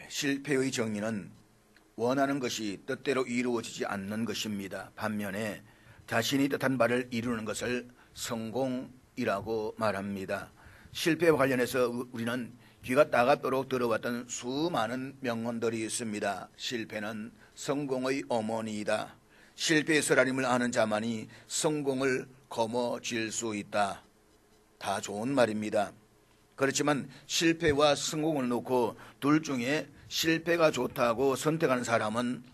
실패의 정의는 원하는 것이 뜻대로 이루어지지 않는 것입니다. 반면에 자신이 뜻한 바를 이루는 것을 성공이라고 말합니다. 실패와 관련해서 우리는 귀가 따갑도록 들어왔던 수많은 명언들이 있습니다. 실패는 성공의 어머니이다. 실패의 쓰라림을 아는 자만이 성공을 거머쥘 수 있다. 다 좋은 말입니다. 그렇지만 실패와 성공을 놓고 둘 중에 실패가 좋다고 선택하는 사람은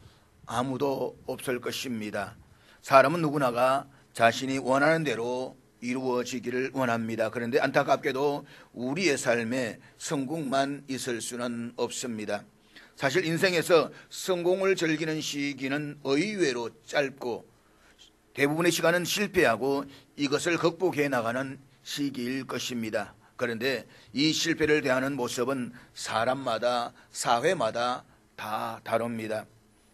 아무도 없을 것입니다. 사람은 누구나가 자신이 원하는 대로 이루어지기를 원합니다. 그런데 안타깝게도 우리의 삶에 성공만 있을 수는 없습니다. 사실 인생에서 성공을 즐기는 시기는 의외로 짧고 대부분의 시간은 실패하고 이것을 극복해 나가는 시기일 것입니다. 그런데 이 실패를 대하는 모습은 사람마다 사회마다 다 다릅니다.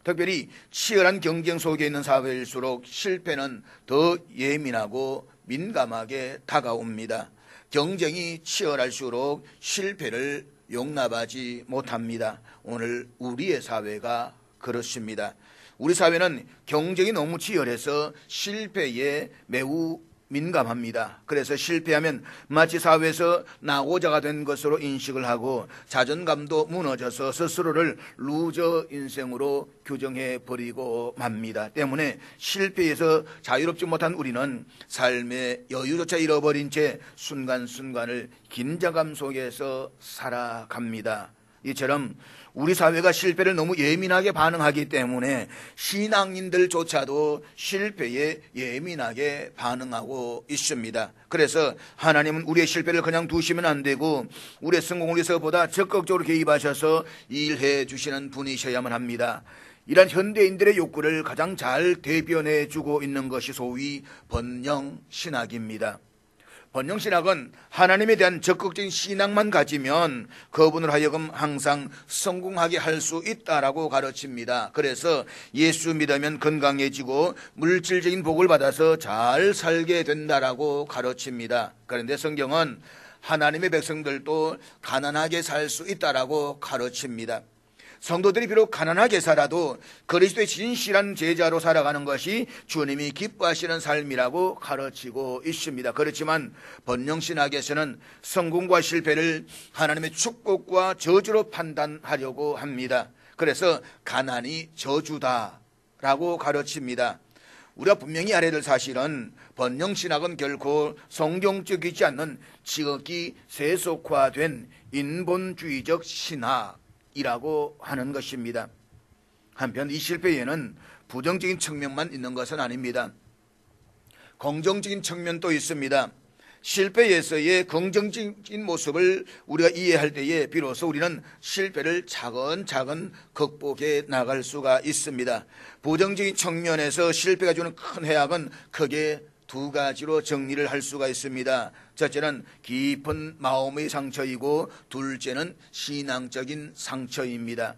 특별히 치열한 경쟁 속에 있는 사회일수록 실패는 더 예민하고 민감하게 다가옵니다. 경쟁이 치열할수록 실패를 용납하지 못합니다. 오늘 우리의 사회가 그렇습니다. 우리 사회는 경쟁이 너무 치열해서 실패에 매우 민감합니다. 그래서 실패하면 마치 사회에서 낙오자가 된 것으로 인식을 하고 자존감도 무너져서 스스로를 루저 인생으로 규정해 버리고 맙니다. 때문에 실패에서 자유롭지 못한 우리는 삶의 여유조차 잃어버린 채 순간순간을 긴장감 속에서 살아갑니다. 이처럼 우리 사회가 실패를 너무 예민하게 반응하기 때문에 신앙인들조차도 실패에 예민하게 반응하고 있습니다. 그래서 하나님은 우리의 실패를 그냥 두시면 안 되고 우리의 성공을 위해서 보다 적극적으로 개입하셔서 일해 주시는 분이셔야만 합니다. 이런 현대인들의 욕구를 가장 잘 대변해 주고 있는 것이 소위 번영신학입니다. 번영신학은 하나님에 대한 적극적인 신앙만 가지면 그분으로 하여금 항상 성공하게 할 수 있다라고 가르칩니다. 그래서 예수 믿으면 건강해지고 물질적인 복을 받아서 잘 살게 된다라고 가르칩니다. 그런데 성경은 하나님의 백성들도 가난하게 살 수 있다라고 가르칩니다. 성도들이 비록 가난하게 살아도 그리스도의 진실한 제자로 살아가는 것이 주님이 기뻐하시는 삶이라고 가르치고 있습니다. 그렇지만 번영신학에서는 성공과 실패를 하나님의 축복과 저주로 판단하려고 합니다. 그래서 가난이 저주다라고 가르칩니다. 우리가 분명히 알아야 될 사실은 번영신학은 결코 성경적이지 않는 지극히 세속화된 인본주의적 신학 이라고 하는 것입니다. 한편 이 실패에는 부정적인 측면만 있는 것은 아닙니다. 긍정적인 측면도 있습니다. 실패에서의 긍정적인 모습을 우리가 이해할 때에 비로소 우리는 실패를 차근차근 극복해 나갈 수가 있습니다. 부정적인 측면에서 실패가 주는 큰 해악은 크게 두 가지로 정리를 할 수가 있습니다. 첫째는 깊은 마음의 상처이고 둘째는 신앙적인 상처입니다.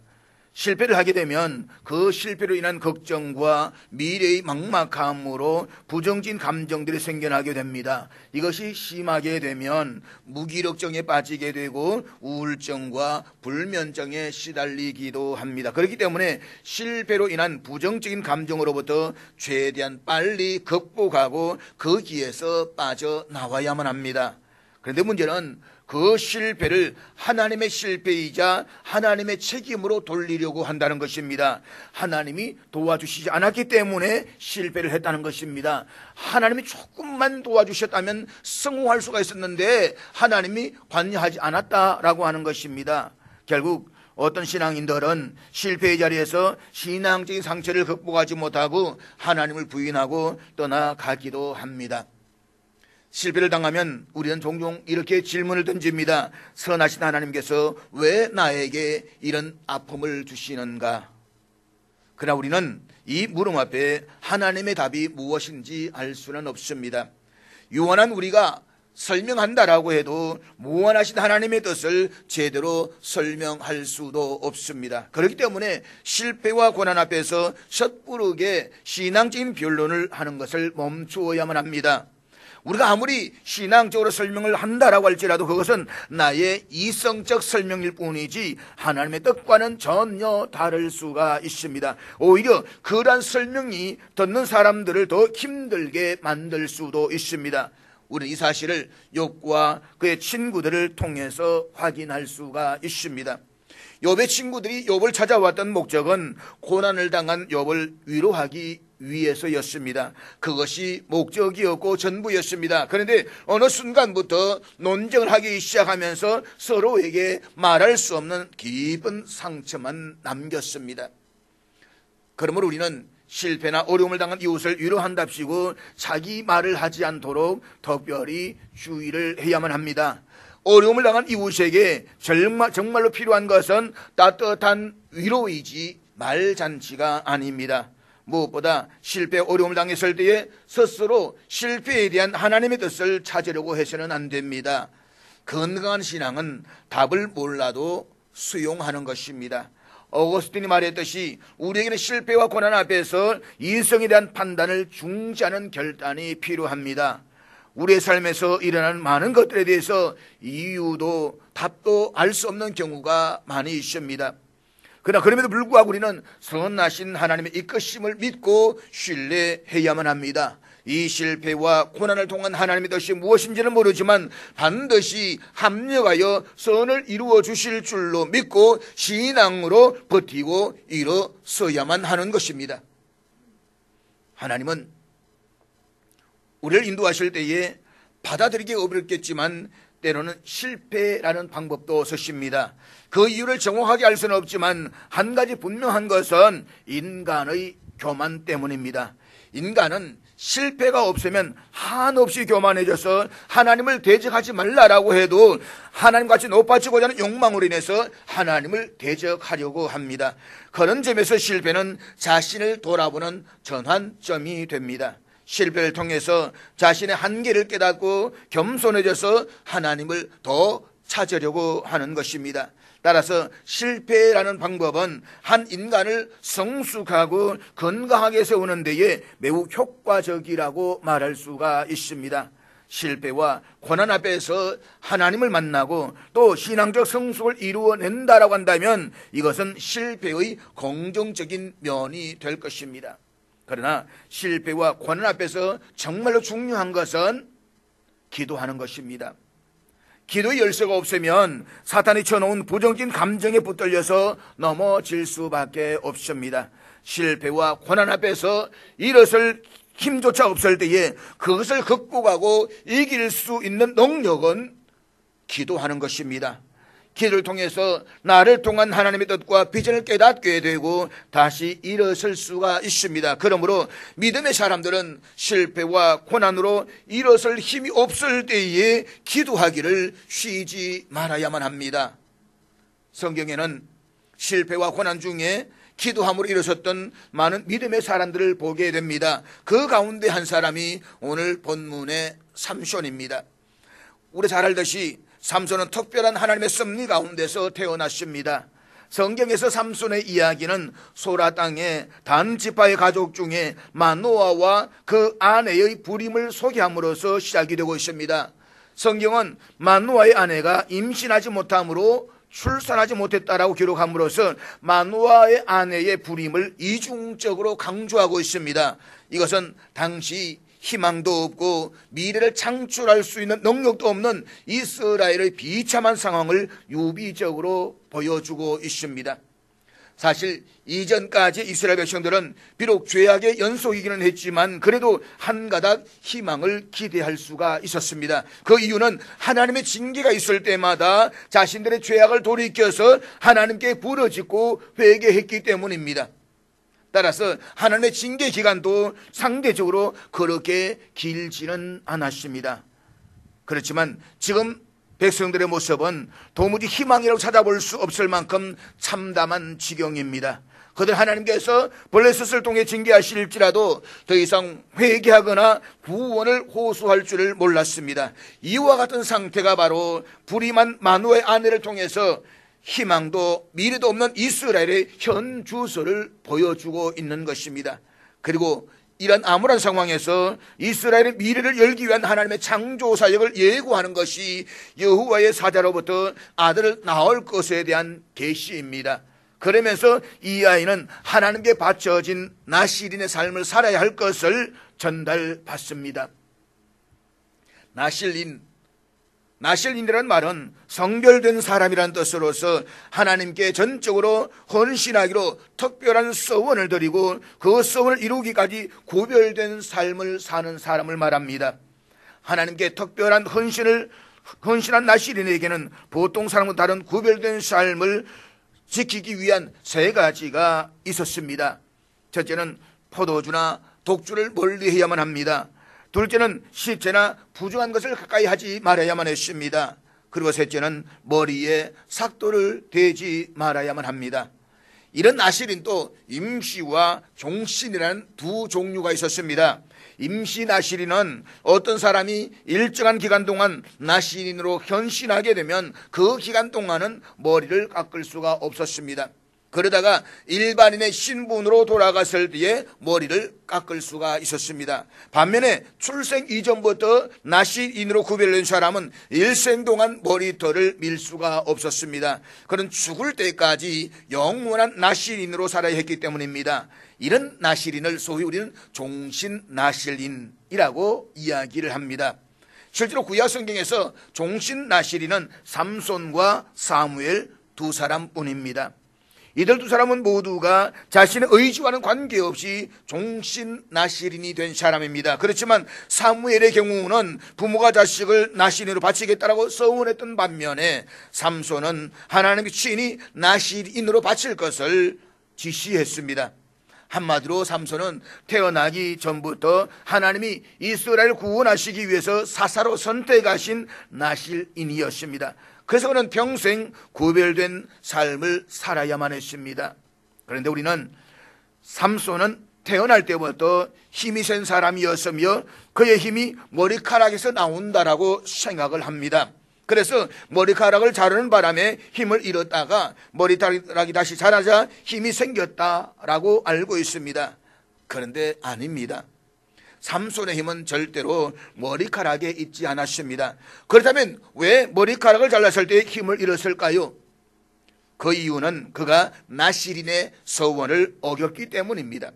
실패를 하게 되면 그 실패로 인한 걱정과 미래의 막막함으로 부정적인 감정들이 생겨나게 됩니다. 이것이 심하게 되면 무기력증에 빠지게 되고 우울증과 불면증에 시달리기도 합니다. 그렇기 때문에 실패로 인한 부정적인 감정으로부터 최대한 빨리 극복하고 그 길에서 빠져나와야만 합니다. 그런데 문제는 그 실패를 하나님의 실패이자 하나님의 책임으로 돌리려고 한다는 것입니다. 하나님이 도와주시지 않았기 때문에 실패를 했다는 것입니다. 하나님이 조금만 도와주셨다면 성공할 수가 있었는데 하나님이 관여하지 않았다라고 하는 것입니다. 결국 어떤 신앙인들은 실패의 자리에서 신앙적인 상처를 극복하지 못하고 하나님을 부인하고 떠나가기도 합니다. 실패를 당하면 우리는 종종 이렇게 질문을 던집니다. 선하신 하나님께서 왜 나에게 이런 아픔을 주시는가? 그러나 우리는 이 물음 앞에 하나님의 답이 무엇인지 알 수는 없습니다. 유한한 우리가 설명한다라고 해도 무한하신 하나님의 뜻을 제대로 설명할 수도 없습니다. 그렇기 때문에 실패와 고난 앞에서 섣부르게 신앙적인 변론을 하는 것을 멈추어야만 합니다. 우리가 아무리 신앙적으로 설명을 한다라고 할지라도 그것은 나의 이성적 설명일 뿐이지 하나님의 뜻과는 전혀 다를 수가 있습니다. 오히려 그러한 설명이 듣는 사람들을 더 힘들게 만들 수도 있습니다. 우리는 이 사실을 욥과 그의 친구들을 통해서 확인할 수가 있습니다. 욥의 친구들이 욥을 찾아왔던 목적은 고난을 당한 욥을 위로하기 위해서였습니다. 그것이 목적이었고 전부였습니다. 그런데 어느 순간부터 논쟁을 하기 시작하면서 서로에게 말할 수 없는 깊은 상처만 남겼습니다. 그러므로 우리는 실패나 어려움을 당한 이웃을 위로한답시고 자기 말을 하지 않도록 특별히 주의를 해야만 합니다. 어려움을 당한 이웃에게 정말로 필요한 것은 따뜻한 위로이지 말잔치가 아닙니다. 무엇보다 실패, 어려움을 당했을 때에 스스로 실패에 대한 하나님의 뜻을 찾으려고 해서는 안 됩니다. 건강한 신앙은 답을 몰라도 수용하는 것입니다. 어거스틴이 말했듯이 우리에게는 실패와 고난 앞에서 이성에 대한 판단을 중지하는 결단이 필요합니다. 우리의 삶에서 일어나는 많은 것들에 대해서 이유도 답도 알 수 없는 경우가 많이 있습니다. 그러나 그럼에도 불구하고 우리는 선하신 하나님의 이끄심을 믿고 신뢰해야만 합니다. 이 실패와 고난을 통한 하나님의 뜻이 무엇인지는 모르지만 반드시 합력하여 선을 이루어 주실 줄로 믿고 신앙으로 버티고 일어서야만 하는 것입니다. 하나님은 우리를 인도하실 때에 받아들이기 어렵겠지만 때로는 실패라는 방법도 쓰십니다. 그 이유를 정확하게 알 수는 없지만 한 가지 분명한 것은 인간의 교만 때문입니다. 인간은 실패가 없으면 한없이 교만해져서 하나님을 대적하지 말라라고 해도 하나님같이 높아지고자 하는 욕망으로 인해서 하나님을 대적하려고 합니다. 그런 점에서 실패는 자신을 돌아보는 전환점이 됩니다. 실패를 통해서 자신의 한계를 깨닫고 겸손해져서 하나님을 더 찾으려고 하는 것입니다. 따라서 실패라는 방법은 한 인간을 성숙하고 건강하게 세우는 데에 매우 효과적이라고 말할 수가 있습니다. 실패와 고난 앞에서 하나님을 만나고 또 신앙적 성숙을 이루어낸다라고 한다면 이것은 실패의 긍정적인 면이 될 것입니다. 그러나 실패와 고난 앞에서 정말로 중요한 것은 기도하는 것입니다. 기도의 열쇠가 없으면 사탄이 쳐놓은 부정적인 감정에 붙들려서 넘어질 수밖에 없습니다. 실패와 고난 앞에서 일어설 힘조차 없을 때에 그것을 극복하고 이길 수 있는 능력은 기도하는 것입니다. 기도를 통해서 나를 통한 하나님의 뜻과 비전을 깨닫게 되고 다시 일어설 수가 있습니다. 그러므로 믿음의 사람들은 실패와 고난으로 일어설 힘이 없을 때에 기도하기를 쉬지 말아야만 합니다. 성경에는 실패와 고난 중에 기도함으로 일어섰던 많은 믿음의 사람들을 보게 됩니다. 그 가운데 한 사람이 오늘 본문의 삼손입니다. 우리 잘 알듯이 삼손은 특별한 하나님의 섭리 가운데서 태어났습니다. 성경에서 삼손의 이야기는 소라 땅의 단 지파의 가족 중에 마노아와 그 아내의 불임을 소개함으로써 시작이 되고 있습니다. 성경은 마노아의 아내가 임신하지 못함으로 출산하지 못했다라고 기록함으로써 마노아의 아내의 불임을 이중적으로 강조하고 있습니다. 이것은 당시 희망도 없고 미래를 창출할 수 있는 능력도 없는 이스라엘의 비참한 상황을 유비적으로 보여주고 있습니다. 사실 이전까지 이스라엘 백성들은 비록 죄악의 연속이기는 했지만 그래도 한 가닥 희망을 기대할 수가 있었습니다. 그 이유는 하나님의 징계가 있을 때마다 자신들의 죄악을 돌이켜서 하나님께 부르짖고 회개했기 때문입니다. 따라서 하나님의 징계 기간도 상대적으로 그렇게 길지는 않았습니다. 그렇지만 지금 백성들의 모습은 도무지 희망이라고 찾아볼 수 없을 만큼 참담한 지경입니다. 그들 하나님께서 블레셋을 통해 징계하실지라도 더 이상 회개하거나 구원을 호소할 줄을 몰랐습니다. 이와 같은 상태가 바로 불임한 마노아의 아내를 통해서 희망도 미래도 없는 이스라엘의 현 주소를 보여주고 있는 것입니다. 그리고 이런 암울한 상황에서 이스라엘의 미래를 열기 위한 하나님의 창조 사역을 예고하는 것이 여호와의 사자로부터 아들을 낳을 것에 대한 계시입니다. 그러면서 이 아이는 하나님께 바쳐진 나실인의 삶을 살아야 할 것을 전달받습니다. 나실인이라는 말은 성별된 사람이라는 뜻으로서 하나님께 전적으로 헌신하기로 특별한 서원을 드리고 그 서원을 이루기까지 구별된 삶을 사는 사람을 말합니다. 하나님께 특별한 헌신한 나실인에게는 보통 사람과 다른 구별된 삶을 지키기 위한 세 가지가 있었습니다. 첫째는 포도주나 독주를 멀리해야만 합니다. 둘째는 시체나 부정한 것을 가까이 하지 말아야만 했습니다. 그리고 셋째는 머리에 삭도를 대지 말아야만 합니다. 이런 나실인도 임시와 종신이라는 두 종류가 있었습니다. 임시 나실인은 어떤 사람이 일정한 기간 동안 나실인으로 헌신하게 되면 그 기간 동안은 머리를 깎을 수가 없었습니다. 그러다가 일반인의 신분으로 돌아갔을 때에 머리를 깎을 수가 있었습니다. 반면에 출생 이전부터 나실인으로 구별된 사람은 일생 동안 머리털을 밀 수가 없었습니다. 그는 죽을 때까지 영원한 나실인으로 살아야 했기 때문입니다. 이런 나실인을 소위 우리는 종신 나실인이라고 이야기를 합니다. 실제로 구약 성경에서 종신 나실인은 삼손과 사무엘 두 사람뿐입니다. 이들 두 사람은 모두가 자신의 의지와는 관계없이 종신 나실인이 된 사람입니다. 그렇지만 사무엘의 경우는 부모가 자식을 나실인으로 바치겠다라고 서원했던 반면에 삼손은 하나님의 친히 나실인으로 바칠 것을 지시했습니다. 한마디로 삼손은 태어나기 전부터 하나님이 이스라엘을 구원하시기 위해서 사사로 선택하신 나실인이었습니다. 그래서 그는 평생 구별된 삶을 살아야만 했습니다. 그런데 우리는 삼손은 태어날 때부터 힘이 센 사람이었으며 그의 힘이 머리카락에서 나온다라고 생각을 합니다. 그래서 머리카락을 자르는 바람에 힘을 잃었다가 머리카락이 다시 자라자 힘이 생겼다라고 알고 있습니다. 그런데 아닙니다. 삼손의 힘은 절대로 머리카락에 있지 않았습니다. 그렇다면 왜 머리카락을 잘랐을 때 힘을 잃었을까요? 그 이유는 그가 나실인의 서원을 어겼기 때문입니다.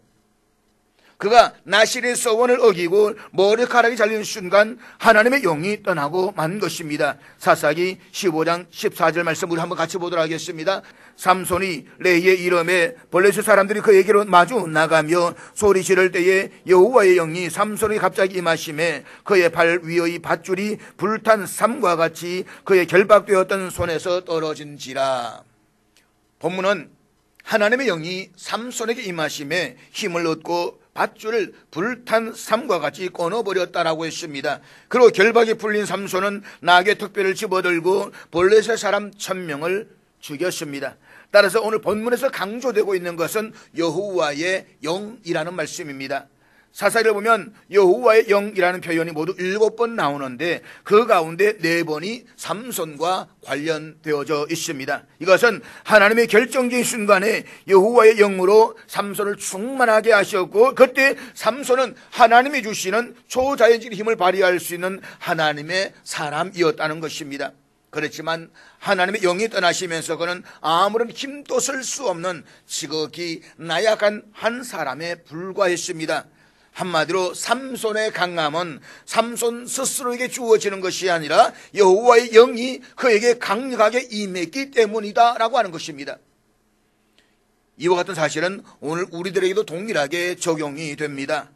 그가 나실의 서원을 어기고 머리카락이 잘리는 순간 하나님의 영이 떠나고 만 것입니다. 사사기 15장 14절 말씀 우리 한번 같이 보도록 하겠습니다. 삼손이 레이의 이름에 블레셋 사람들이 그에게로 마주 나가며 소리 지를 때에 여호와의 영이 삼손이 갑자기 임하심에 그의 발 위의 밧줄이 불탄 삼과 같이 그의 결박되었던 손에서 떨어진지라. 본문은 하나님의 영이 삼손에게 임하심에 힘을 얻고 밧줄을 불탄 삼과 같이 끊어버렸다라고 했습니다. 그리고 결박이 풀린 삼손은 나귀 턱뼈를 집어들고 블레셋 사람 1000명을 죽였습니다. 따라서 오늘 본문에서 강조되고 있는 것은 여호와의 영이라는 말씀입니다. 사사기를 보면 여호와의 영이라는 표현이 모두 7번 나오는데 그 가운데 4번이 삼손과 관련되어져 있습니다. 이것은 하나님의 결정적인 순간에 여호와의 영으로 삼손을 충만하게 하셨고 그때 삼손은 하나님이 주시는 초자연적인 힘을 발휘할 수 있는 하나님의 사람이었다는 것입니다. 그렇지만 하나님의 영이 떠나시면서 그는 아무런 힘도 쓸 수 없는 지극히 나약한 한 사람에 불과했습니다. 한마디로 삼손의 강함은 삼손 스스로에게 주어지는 것이 아니라 여호와의 영이 그에게 강력하게 임했기 때문이다라고 하는 것입니다. 이와 같은 사실은 오늘 우리들에게도 동일하게 적용이 됩니다.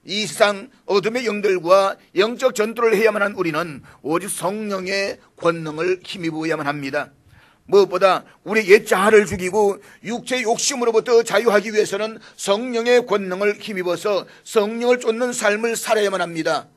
이 세상 어둠의 영들과 영적 전투를 해야만 한 우리는 오직 성령의 권능을 힘입어야만 합니다. 무엇보다 우리 옛 자아를 죽이고 육체의 욕심으로부터 자유하기 위해서는 성령의 권능을 힘입어서 성령을 쫓는 삶을 살아야만 합니다.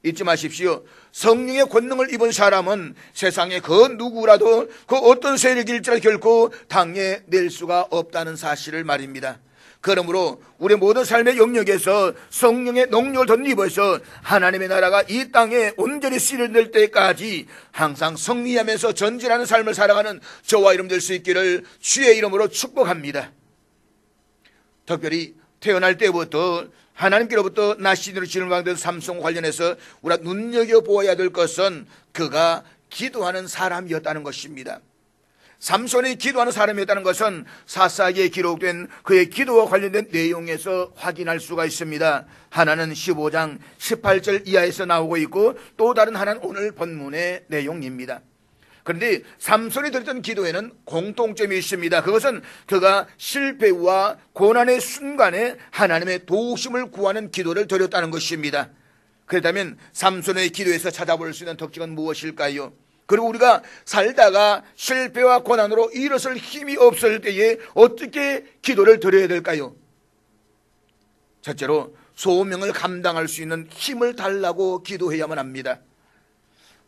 잊지 마십시오. 성령의 권능을 입은 사람은 세상에 그 누구라도 그 어떤 세력일지라 결코 당해낼 수가 없다는 사실을 말입니다. 그러므로 우리 모든 삶의 영역에서 성령의 능력을 덧입어서 하나님의 나라가 이 땅에 온전히 실현될 때까지 항상 승리하면서 전진하는 삶을 살아가는 저와 여러분 될 수 있기를 주의 이름으로 축복합니다. 특별히 태어날 때부터 하나님께로부터 나시인으로 지명받은 삼손과 관련해서 우리가 눈여겨보아야 될 것은 그가 기도하는 사람이었다는 것입니다. 삼손이 기도하는 사람이었다는 것은 사사기에 기록된 그의 기도와 관련된 내용에서 확인할 수가 있습니다. 하나는 15장 18절 이하에서 나오고 있고 또 다른 하나는 오늘 본문의 내용입니다. 그런데 삼손이 드렸던 기도에는 공통점이 있습니다. 그것은 그가 실패와 고난의 순간에 하나님의 도우심을 구하는 기도를 드렸다는 것입니다. 그렇다면 삼손의 기도에서 찾아볼 수 있는 특징은 무엇일까요? 그리고 우리가 살다가 실패와 고난으로 일어설 힘이 없을 때에 어떻게 기도를 드려야 될까요? 첫째로 소명을 감당할 수 있는 힘을 달라고 기도해야만 합니다.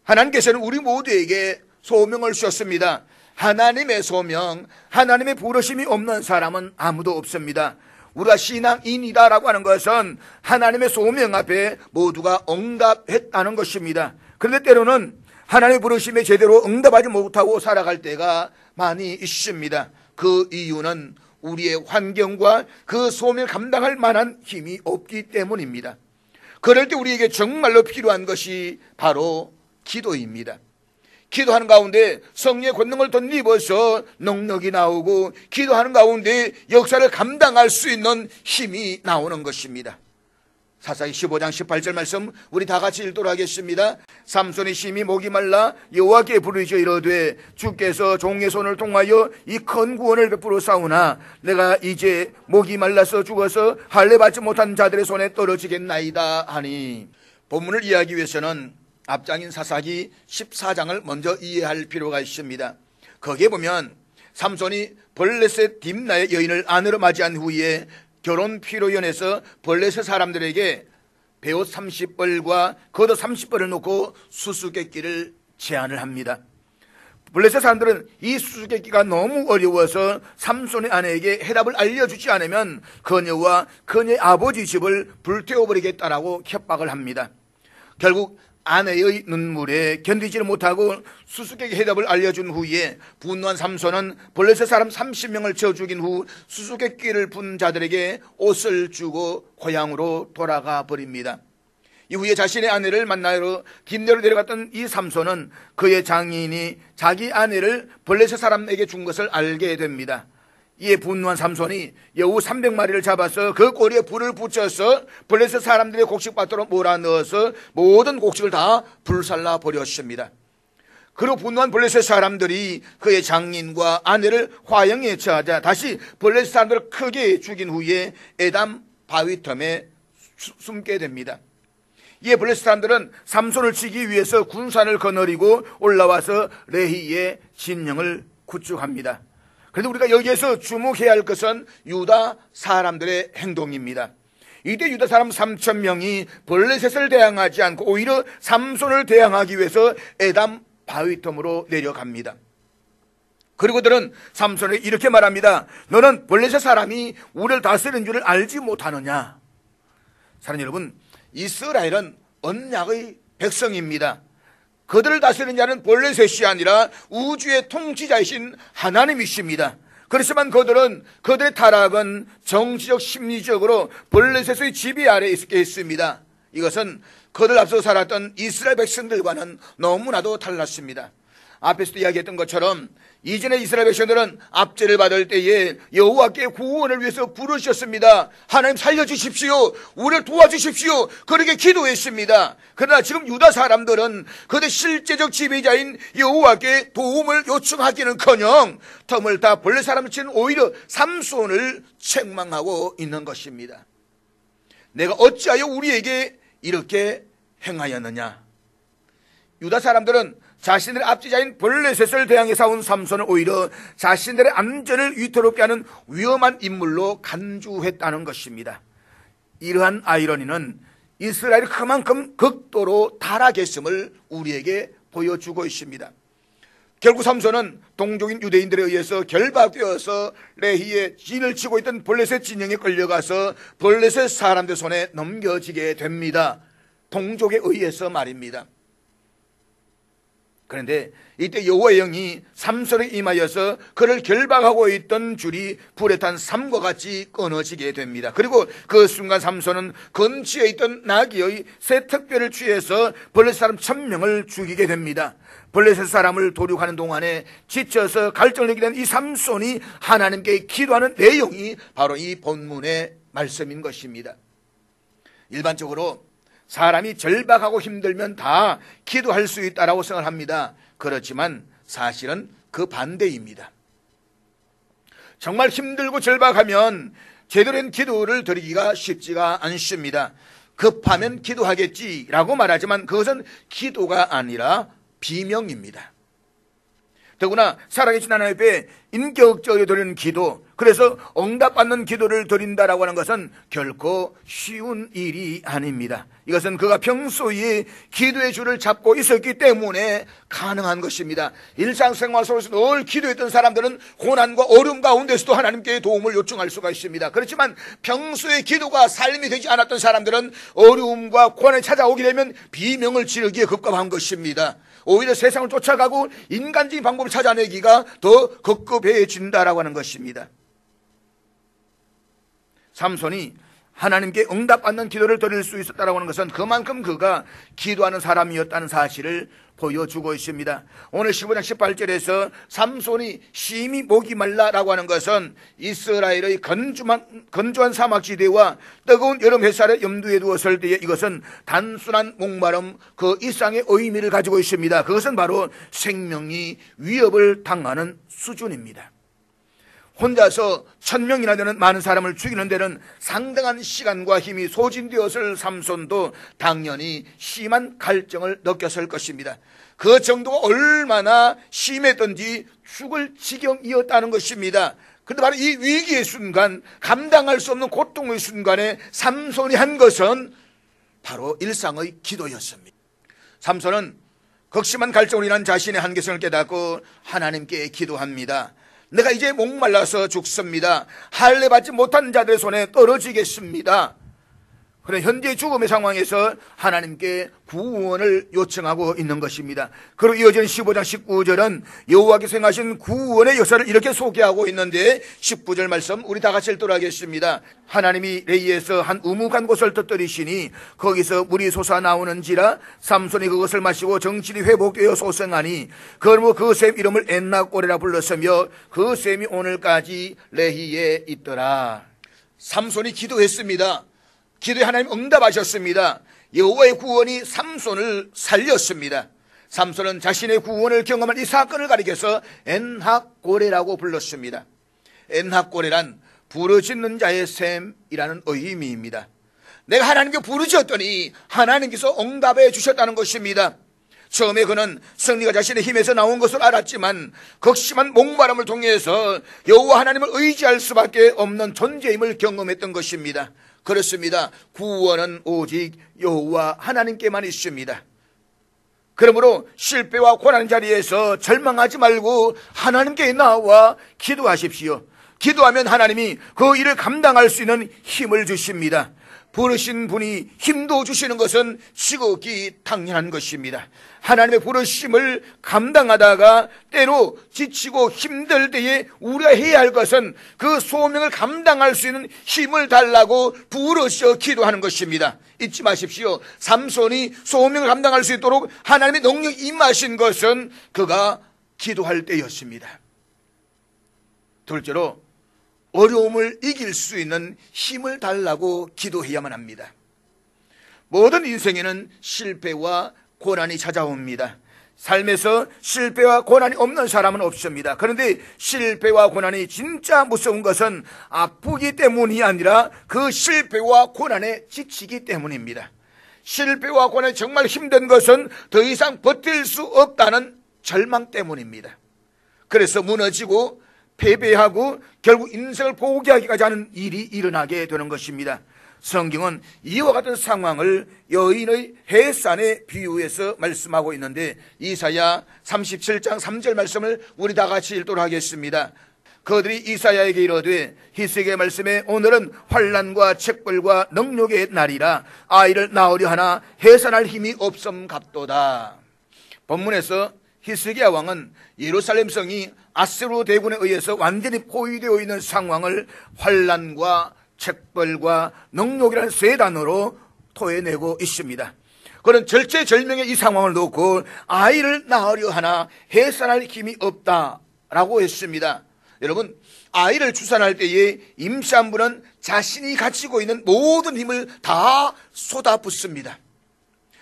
하나님께서는 우리 모두에게 소명을 주셨습니다. 하나님의 소명, 하나님의 부르심이 없는 사람은 아무도 없습니다. 우리가 신앙인이다라고 하는 것은 하나님의 소명 앞에 모두가 응답했다는 것입니다. 그런데 때로는 하나님의 부르심에 제대로 응답하지 못하고 살아갈 때가 많이 있습니다. 그 이유는 우리의 환경과 그 소명을 감당할 만한 힘이 없기 때문입니다. 그럴 때 우리에게 정말로 필요한 것이 바로 기도입니다. 기도하는 가운데 성령의 권능을 덧입어서 능력이 나오고 기도하는 가운데 역사를 감당할 수 있는 힘이 나오는 것입니다. 사사기 15장 18절 말씀 우리 다 같이 읽도록 하겠습니다. 삼손이 심히 목이 말라 여호와께 부르짖어 이르되 주께서 종의 손을 통하여 이 큰 구원을 베풀어 사오나 내가 이제 목이 말라서 죽어서 할례 받지 못한 자들의 손에 떨어지겠나이다 하니, 본문을 이해하기 위해서는 앞장인 사사기 14장을 먼저 이해할 필요가 있습니다. 거기에 보면 삼손이 블레셋 딥나의 여인을 아내로 맞이한 후에 결혼 피로연에서 블레셋 사람들에게 베옷 30벌과 겉옷 30벌을 놓고 수수께끼를 제안을 합니다. 블레셋 사람들은 이 수수께끼가 너무 어려워서 삼손의 아내에게 해답을 알려주지 않으면 그녀와 그녀의 아버지 집을 불태워버리겠다라고 협박을 합니다. 결국 아내의 눈물에 견디지를 못하고 수수께끼 해답을 알려준 후에 분노한 삼손은 블레셋 사람 30명을 쳐 죽인 후 수수께끼를 분 자들에게 옷을 주고 고향으로 돌아가 버립니다. 이후에 자신의 아내를 만나러 김내로 내려갔던 이 삼손은 그의 장인이 자기 아내를 블레셋 사람에게 준 것을 알게 됩니다. 이에 분노한 삼손이 여우 300마리를 잡아서 그 꼬리에 불을 붙여서 블레셋 사람들의 곡식밭으로 몰아넣어서 모든 곡식을 다 불살라 버렸습니다. 그리고 분노한 블레셋 사람들이 그의 장인과 아내를 화형에 처하자 다시 블레셋 사람들을 크게 죽인 후에 에담 바위 틈에 숨게 됩니다. 이에 블레셋 사람들은 삼손을 치기 위해서 군산을 거느리고 올라와서 레히의 진영을 구축합니다. 그런데 우리가 여기에서 주목해야 할 것은 유다 사람들의 행동입니다. 이때 유다 사람 3,000명이 블레셋을 대항하지 않고 오히려 삼손을 대항하기 위해서 에담 바위틈으로 내려갑니다. 그리고 그들은 삼손에게 이렇게 말합니다. 너는 블레셋 사람이 우리를 다스리는 줄을 알지 못하느냐. 사랑하는 여러분, 이스라엘은 언약의 백성입니다. 그들을 다스리는 자는 블레셋이 아니라 우주의 통치자이신 하나님이십니다. 그렇지만 그들은 그들의 타락은 정치적 심리적으로 블레셋의 지배 아래에 있습니다. 이것은 그들 앞서 살았던 이스라엘 백성들과는 너무나도 달랐습니다. 앞에서도 이야기했던 것처럼 이전에 이스라엘 백성들은 압제를 받을 때에 여호와께 구원을 위해서 부르셨습니다. 하나님 살려주십시오. 우리를 도와주십시오. 그렇게 기도했습니다. 그러나 지금 유다 사람들은 그들 실제적 지배자인 여호와께 도움을 요청하기는커녕 틈을 타 블레셋 사람을 치는 오히려 삼손을 책망하고 있는 것입니다. 내가 어찌하여 우리에게 이렇게 행하였느냐. 유다 사람들은 자신들의 압제자인 블레셋을 대항해 싸운 삼손을 오히려 자신들의 안전을 위태롭게 하는 위험한 인물로 간주했다는 것입니다. 이러한 아이러니는 이스라엘이 그만큼 극도로 타락했음을 우리에게 보여주고 있습니다. 결국 삼손은 동족인 유대인들에 의해서 결박되어서 레히의 진을 치고 있던 블레셋 진영에 끌려가서 블레셋 사람들 손에 넘겨지게 됩니다. 동족에 의해서 말입니다. 그런데 이때 여호와의 영이 삼손에 임하여서 그를 결박하고 있던 줄이 불에 탄 삼과 같이 끊어지게 됩니다. 그리고 그 순간 삼손은 근처에 있던 나귀의 새 특별을 취해서 블레셋 사람 1000명을 죽이게 됩니다. 블레셋 사람을 도륙하는 동안에 지쳐서 갈증을 내게 된 이 삼손이 하나님께 기도하는 내용이 바로 이 본문의 말씀인 것입니다. 일반적으로 사람이 절박하고 힘들면 다 기도할 수 있다라고 생각을 합니다. 그렇지만 사실은 그 반대입니다. 정말 힘들고 절박하면 제대로 된 기도를 드리기가 쉽지가 않습니다. 급하면 기도하겠지라고 말하지만 그것은 기도가 아니라 비명입니다. 더구나 살아계신 하나님 앞에 인격적으로 드리는 기도, 그래서 응답받는 기도를 드린다라고 하는 것은 결코 쉬운 일이 아닙니다. 이것은 그가 평소에 기도의 줄을 잡고 있었기 때문에 가능한 것입니다. 일상생활 속에서 늘 기도했던 사람들은 고난과 어려움 가운데서도 하나님께 도움을 요청할 수가 있습니다. 그렇지만 평소에 기도가 삶이 되지 않았던 사람들은 어려움과 고난이 찾아오게 되면 비명을 지르기에 급급한 것입니다. 오히려 세상을 쫓아가고 인간적인 방법을 찾아내기가 더 급급해진다라고 하는 것입니다. 삼손이 하나님께 응답받는 기도를 드릴 수 있었다라고 하는 것은 그만큼 그가 기도하는 사람이었다는 사실을 보여주고 있습니다. 오늘 15장 18절에서 삼손이 심히 목이 말라라고 하는 것은 이스라엘의 건조한 사막지대와 뜨거운 여름 햇살에 염두에 두었을 때에 이것은 단순한 목마름 그 이상의 의미를 가지고 있습니다. 그것은 바로 생명이 위협을 당하는 수준입니다. 혼자서 1000명이나 되는 많은 사람을 죽이는 데는 상당한 시간과 힘이 소진되었을 삼손도 당연히 심한 갈증을 느꼈을 것입니다. 그 정도가 얼마나 심했던지 죽을 지경이었다는 것입니다. 그런데 바로 이 위기의 순간, 감당할 수 없는 고통의 순간에 삼손이 한 것은 바로 일상의 기도였습니다. 삼손은 극심한 갈증으로 인한 자신의 한계성을 깨닫고 하나님께 기도합니다. 내가 이제 목말라서 죽습니다. 할례 받지 못한 자들의 손에 떨어지겠습니다. 그런 현재 죽음의 상황에서 하나님께 구원을 요청하고 있는 것입니다. 그리고 이어지는 15장 19절은 여호와께서 행하신 구원의 역사를 이렇게 소개하고 있는데 19절 말씀 우리 다 같이 읽도록 하겠습니다. 하나님이 레이에서 한 우묵한 곳을 터뜨리시니 거기서 물이 솟아나오는지라 삼손이 그것을 마시고 정신이 회복되어 소생하니 그러므로 그 샘 이름을 엔나꼬레라 불렀으며 그 샘이 오늘까지 레히에 있더라. 삼손이 기도했습니다. 기도에 하나님 응답하셨습니다. 여호와의 구원이 삼손을 살렸습니다. 삼손은 자신의 구원을 경험한 이 사건을 가리켜서 엔하꼬레라고 불렀습니다. 엔하꼬레란 부르짖는 자의 샘이라는 의미입니다. 내가 하나님께 부르짖었더니 하나님께서 응답해 주셨다는 것입니다. 처음에 그는 승리가 자신의 힘에서 나온 것을 알았지만 극심한 목마름을 통해서 여호와 하나님을 의지할 수밖에 없는 존재임을 경험했던 것입니다. 그렇습니다. 구원은 오직 여호와 하나님께만 있습니다. 그러므로 실패와 고난 자리에서 절망하지 말고 하나님께 나와 기도하십시오. 기도하면 하나님이 그 일을 감당할 수 있는 힘을 주십니다. 부르신 분이 힘도 주시는 것은 지극히 당연한 것입니다. 하나님의 부르심을 감당하다가 때로 지치고 힘들 때에 우리가 해야 할 것은 그 소명을 감당할 수 있는 힘을 달라고 부르셔 기도하는 것입니다. 잊지 마십시오. 삼손이 소명을 감당할 수 있도록 하나님의 능력이 임하신 것은 그가 기도할 때였습니다. 둘째로 어려움을 이길 수 있는 힘을 달라고 기도해야만 합니다. 모든 인생에는 실패와 고난이 찾아옵니다. 삶에서 실패와 고난이 없는 사람은 없습니다. 그런데 실패와 고난이 진짜 무서운 것은 아프기 때문이 아니라 그 실패와 고난에 지치기 때문입니다. 실패와 고난이 정말 힘든 것은 더 이상 버틸 수 없다는 절망 때문입니다. 그래서 무너지고 패배하고 결국 인생을 포기하기까지 하는 일이 일어나게 되는 것입니다. 성경은 이와 같은 상황을 여인의 해산에 비유해서 말씀하고 있는데 이사야 37장 3절 말씀을 우리 다 같이 읽도록 하겠습니다. 그들이 이사야에게 이르되 히스기야의 말씀에 오늘은 환난과 책벌과 능욕의 날이라 아이를 낳으려 하나 해산할 힘이 없음 같도다. 본문에서 히스기야 왕은 예루살렘 성이 아수르 대군에 의해서 완전히 포위되어 있는 상황을 환난과 책벌과 능욕이라는 세 단어로 토해내고 있습니다. 그런 절체절명의 이 상황을 놓고 아이를 낳으려 하나 해산할 힘이 없다라고 했습니다. 여러분, 아이를 출산할 때에 임산부는 자신이 가지고 있는 모든 힘을 다 쏟아붓습니다.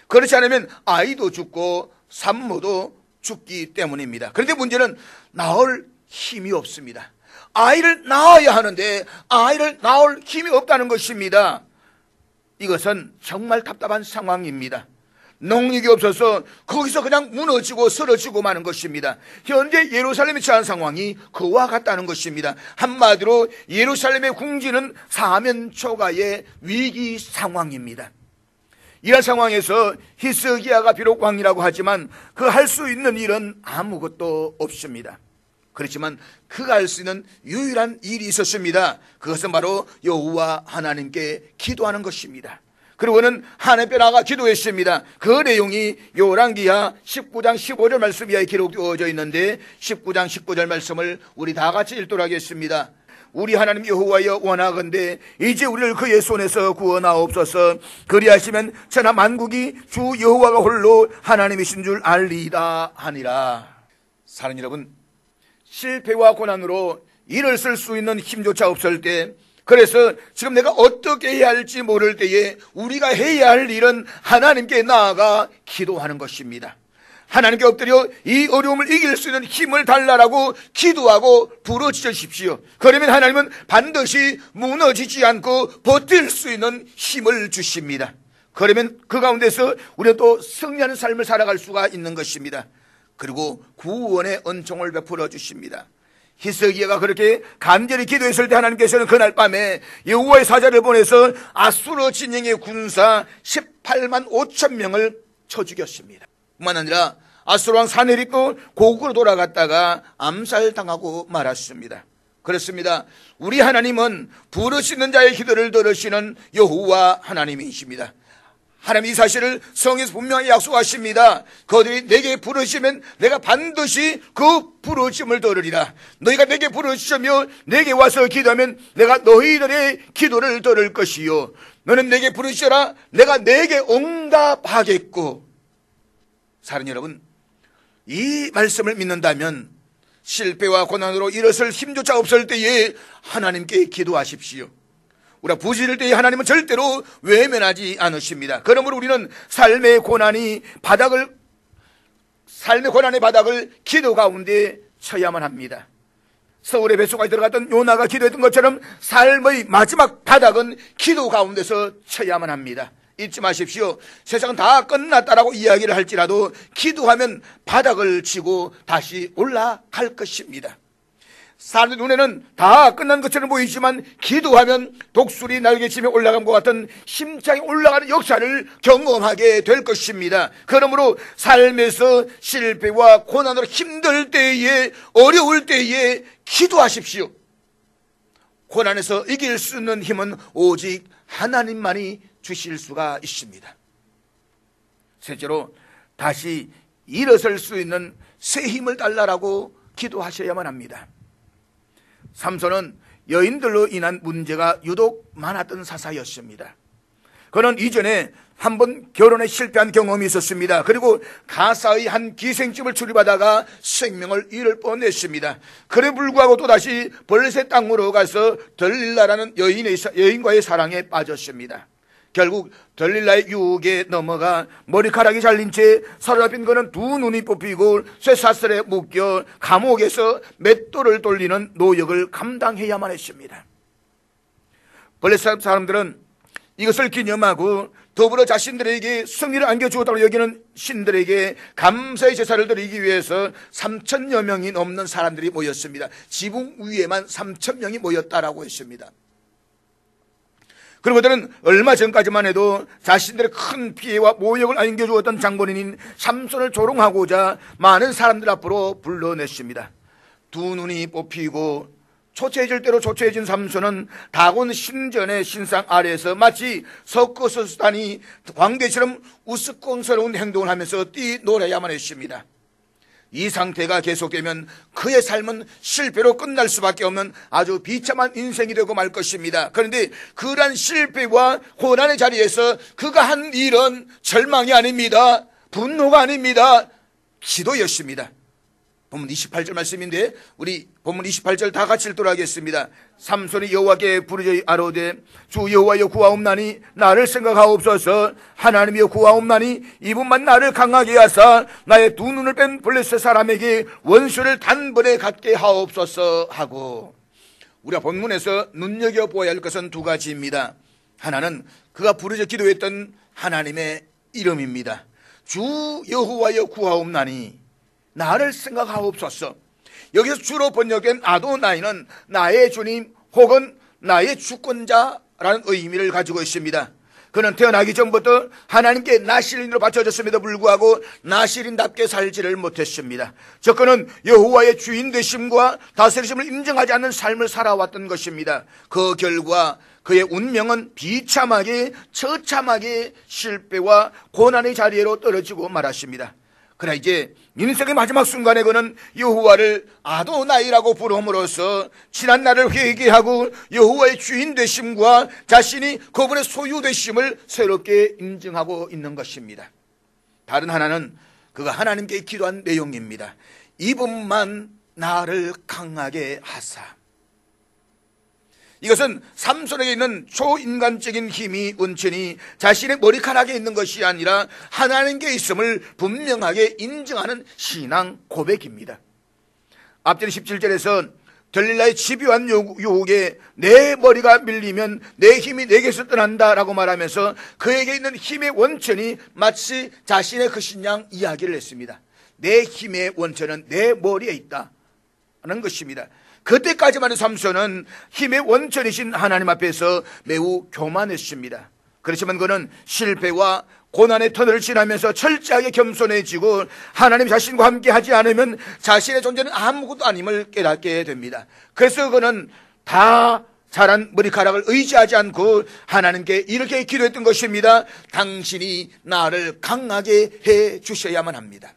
그렇지 않으면 아이도 죽고 산모도 죽기 때문입니다. 그런데 문제는 낳을 힘이 없습니다. 아이를 낳아야 하는데 아이를 낳을 힘이 없다는 것입니다. 이것은 정말 답답한 상황입니다. 능력이 없어서 거기서 그냥 무너지고 쓰러지고 마는 것입니다. 현재 예루살렘에 처한 상황이 그와 같다는 것입니다. 한마디로 예루살렘의 궁지는 사면초가의 위기 상황입니다. 이런 상황에서 히스기야가 비록 왕이라고 하지만 그 할 수 있는 일은 아무것도 없습니다. 그렇지만 그가 할 수 있는 유일한 일이 있었습니다. 그것은 바로 여호와 하나님께 기도하는 것입니다. 그리고는 하나님께 나가 기도했습니다. 그 내용이 열왕기하 19장 15절 말씀 이하에 기록되어져 있는데 19장 19절 말씀을 우리 다 같이 읽도록 하겠습니다. 우리 하나님 여호와여, 원하건대 이제 우리를 그의 손에서 구원하옵소서. 그리하시면 천하 만국이 주 여호와가 홀로 하나님이신 줄 알리이다 하니라. 사랑하는 여러분, 실패와 고난으로 일을 쓸 수 있는 힘조차 없을 때, 그래서 지금 내가 어떻게 해야 할지 모를 때에 우리가 해야 할 일은 하나님께 나아가 기도하는 것입니다. 하나님께 엎드려 이 어려움을 이길 수 있는 힘을 달라라고 기도하고 부르짖으십시오. 그러면 하나님은 반드시 무너지지 않고 버틸 수 있는 힘을 주십니다. 그러면 그 가운데서 우리가 또 승리하는 삶을 살아갈 수가 있는 것입니다. 그리고 구원의 은총을 베풀어 주십니다. 히스기야가 그렇게 간절히 기도했을 때 하나님께서는 그날 밤에 여호와의 사자를 보내서 아수르 진영의 군사 18만 5천 명을 쳐 죽였습니다. 뿐만 아니라 아수르 왕 사네립도 고국으로 돌아갔다가 암살당하고 말았습니다. 그렇습니다. 우리 하나님은 부르시는 자의 기도를 들으시는 여호와 하나님이십니다. 하나님 이 사실을 성에서 분명히 약속하십니다. 그들이 내게 부르시면 내가 반드시 그 부르심을 들으리라. 너희가 내게 부르시며 내게 와서 기도하면 내가 너희들의 기도를 들을 것이요, 너는 내게 부르시라 내가 내게 응답하겠고. 사랑하는 여러분, 이 말씀을 믿는다면 실패와 고난으로 일어설 힘조차 없을 때에 하나님께 기도하십시오. 우리가 부지럴 때에 하나님은 절대로 외면하지 않으십니다. 그러므로 우리는 삶의 고난의 바닥을 기도 가운데 쳐야만 합니다. 서울의 뱃속까지 들어갔던 요나가 기도했던 것처럼 삶의 마지막 바닥은 기도 가운데서 쳐야만 합니다. 잊지 마십시오. 세상은 다 끝났다라고 이야기를 할지라도 기도하면 바닥을 치고 다시 올라갈 것입니다. 사람들 눈에는 다 끝난 것처럼 보이지만 기도하면 독수리 날개치며 올라감과 같은 심장이 올라가는 역사를 경험하게 될 것입니다. 그러므로 삶에서 실패와 고난으로 힘들 때에, 어려울 때에 기도하십시오. 고난에서 이길 수 있는 힘은 오직 하나님만이 주실 수가 있습니다. 셋째로, 다시 일어설 수 있는 새 힘을 달라라고 기도하셔야만 합니다. 삼손은 여인들로 인한 문제가 유독 많았던 사사였습니다. 그는 이전에 한번 결혼에 실패한 경험이 있었습니다. 그리고 가사의 한 기생집을 출입하다가 생명을 잃을 뻔했습니다. 그래 불구하고 또다시 블레셋 땅으로 가서 들릴라라는 여인과의 사랑에 빠졌습니다. 결국 들릴라의 유혹에 넘어가 머리카락이 잘린 채 사로잡힌 그는 두 눈이 뽑히고 쇠사슬에 묶여 감옥에서 맷돌을 돌리는 노역을 감당해야만 했습니다. 블레셋 사람들은 이것을 기념하고 더불어 자신들에게 승리를 안겨주었다고 여기는 신들에게 감사의 제사를 드리기 위해서 3,000여 명이 넘는 사람들이 모였습니다. 지붕 위에만 3,000명이 모였다라고 했습니다. 그리고 그들은 얼마 전까지만 해도 자신들의 큰 피해와 모욕을 안겨주었던 장본인인 삼손을 조롱하고자 많은 사람들 앞으로 불러냈습니다. 두 눈이 뽑히고 초췌해질 대로 초췌해진 삼손은 다곤 신전의 신상 아래에서 마치 서커스단이 광대처럼 우스꽝스러운 행동을 하면서 뛰놀아야만 했습니다. 이 상태가 계속되면 그의 삶은 실패로 끝날 수밖에 없는 아주 비참한 인생이 되고 말 것입니다. 그런데 그러한 실패와 고난의 자리에서 그가 한 일은 절망이 아닙니다. 분노가 아닙니다. 기도였습니다. 본문 28절 말씀인데 우리 본문 28절 다 같이 읽도록 하겠습니다. 삼손이 여호와께 부르짖어 아뢰되 주 여호와여 구하옵나니 나를 생각하옵소서. 하나님이여 구하옵나니 이분만 나를 강하게 하사 나의 두 눈을 뺀 블레셋 사람에게 원수를 단번에 갖게 하옵소서 하고, 우리가 본문에서 눈여겨보아야 할 것은 두 가지입니다. 하나는 그가 부르짖어 기도했던 하나님의 이름입니다. 주 여호와여 구하옵나니 나를 생각하옵소서. 여기서 주로 번역된 아도나이는 나의 주님 혹은 나의 주권자라는 의미를 가지고 있습니다. 그는 태어나기 전부터 하나님께 나실인으로 바쳐졌음에도 불구하고 나실인답게 살지를 못했습니다. 즉 그는 여호와의 주인 되심과 다스리심을 인정하지 않는 삶을 살아왔던 것입니다. 그 결과 그의 운명은 비참하게 처참하게 실패와 고난의 자리로 떨어지고 말았습니다. 그러나 이제 인생의 마지막 순간에 그는 여호와를 아도나이라고 부름으로써 지난 날을 회개하고 여호와의 주인 되심과 자신이 그분의 소유 되심을 새롭게 인정하고 있는 것입니다. 다른 하나는 그가 하나님께 기도한 내용입니다. 이분만 나를 강하게 하사. 이것은 삼손에게 있는 초인간적인 힘이 원천이 자신의 머리카락에 있는 것이 아니라 하나님께 있음을 분명하게 인정하는 신앙 고백입니다. 앞전 17절에서 들릴라의 집요한 유혹에 내 머리가 밀리면 내 힘이 내게서 떠난다라고 말하면서 그에게 있는 힘의 원천이 마치 자신의 크신 양 이야기를 했습니다. 내 힘의 원천은 내 머리에 있다는 것입니다. 그때까지만 해도 삼손은 힘의 원천이신 하나님 앞에서 매우 교만했습니다. 그렇지만 그는 실패와 고난의 터널을 지나면서 철저하게 겸손해지고 하나님 자신과 함께 하지 않으면 자신의 존재는 아무것도 아님을 깨닫게 됩니다. 그래서 그는 다 자란 머리카락을 의지하지 않고 하나님께 이렇게 기도했던 것입니다. 당신이 나를 강하게 해 주셔야만 합니다.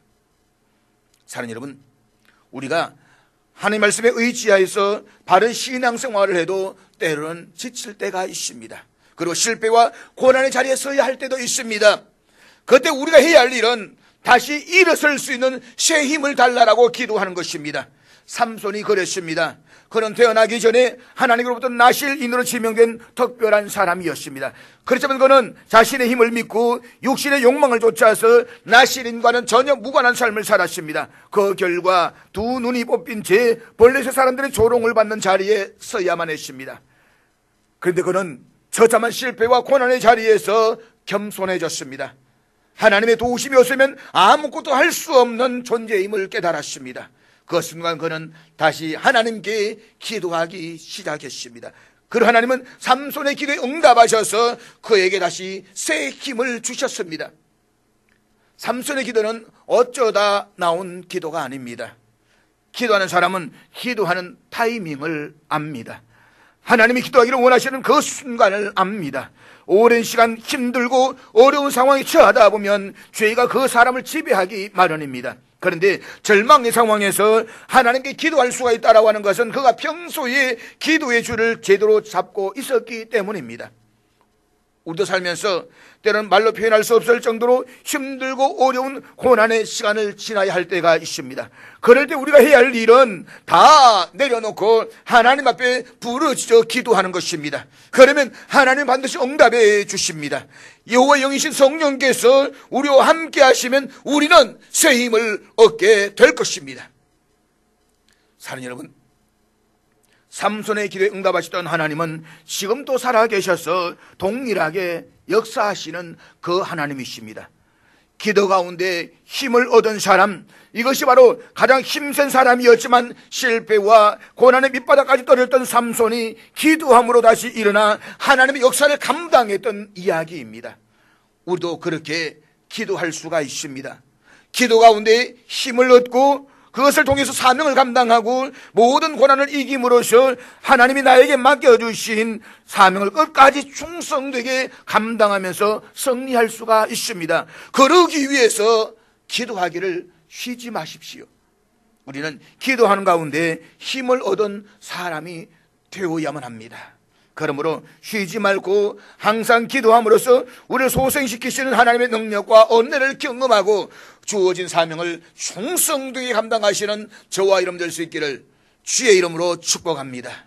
사랑하는 여러분, 우리가 하나님 말씀에 의지하여서 바른 신앙생활을 해도 때로는 지칠 때가 있습니다. 그리고 실패와 고난의 자리에 서야 할 때도 있습니다. 그때 우리가 해야 할 일은 다시 일어설 수 있는 새 힘을 달라라고 기도하는 것입니다. 삼손이 그랬습니다. 그는 태어나기 전에 하나님으로부터 나실인으로 지명된 특별한 사람이었습니다. 그렇지만 그는 자신의 힘을 믿고 육신의 욕망을 쫓아서 나실인과는 전혀 무관한 삶을 살았습니다. 그 결과 두 눈이 뽑힌 채 블레셋 사람들의 조롱을 받는 자리에 서야만 했습니다. 그런데 그는 처참한 실패와 고난의 자리에서 겸손해졌습니다. 하나님의 도우심이 없으면 아무것도 할 수 없는 존재임을 깨달았습니다. 그 순간 그는 다시 하나님께 기도하기 시작했습니다. 그 하나님은 삼손의 기도에 응답하셔서 그에게 다시 새 힘을 주셨습니다. 삼손의 기도는 어쩌다 나온 기도가 아닙니다. 기도하는 사람은 기도하는 타이밍을 압니다. 하나님이 기도하기를 원하시는 그 순간을 압니다. 오랜 시간 힘들고 어려운 상황에 처하다 보면 죄가 그 사람을 지배하기 마련입니다. 그런데 절망의 상황에서 하나님께 기도할 수가 있다라고 하는 것은 그가 평소에 기도의 줄을 제대로 잡고 있었기 때문입니다. 우리도 살면서 때로는 말로 표현할 수 없을 정도로 힘들고 어려운 고난의 시간을 지나야 할 때가 있습니다. 그럴 때 우리가 해야 할 일은 다 내려놓고 하나님 앞에 부르짖어 기도하는 것입니다. 그러면 하나님 반드시 응답해 주십니다. 여호와 영이신 성령께서 우리와 함께 하시면 우리는 새 힘을 얻게 될 것입니다. 사랑하는 여러분, 삼손의 기도에 응답하시던 하나님은 지금도 살아계셔서 동일하게 역사하시는 그 하나님이십니다. 기도 가운데 힘을 얻은 사람, 이것이 바로 가장 힘센 사람이었지만 실패와 고난의 밑바닥까지 떨어졌던 삼손이 기도함으로 다시 일어나 하나님의 역사를 감당했던 이야기입니다. 우리도 그렇게 기도할 수가 있습니다. 기도 가운데 힘을 얻고 그것을 통해서 사명을 감당하고 모든 고난을 이김으로써 하나님이 나에게 맡겨주신 사명을 끝까지 충성되게 감당하면서 승리할 수가 있습니다. 그러기 위해서 기도하기를 쉬지 마십시오. 우리는 기도하는 가운데 힘을 얻은 사람이 되어야만 합니다. 그러므로 쉬지 말고 항상 기도함으로써 우리를 소생시키시는 하나님의 능력과 은혜를 경험하고 주어진 사명을 충성되게 감당하시는 저와 여러분 될 수 있기를 주의 이름으로 축복합니다.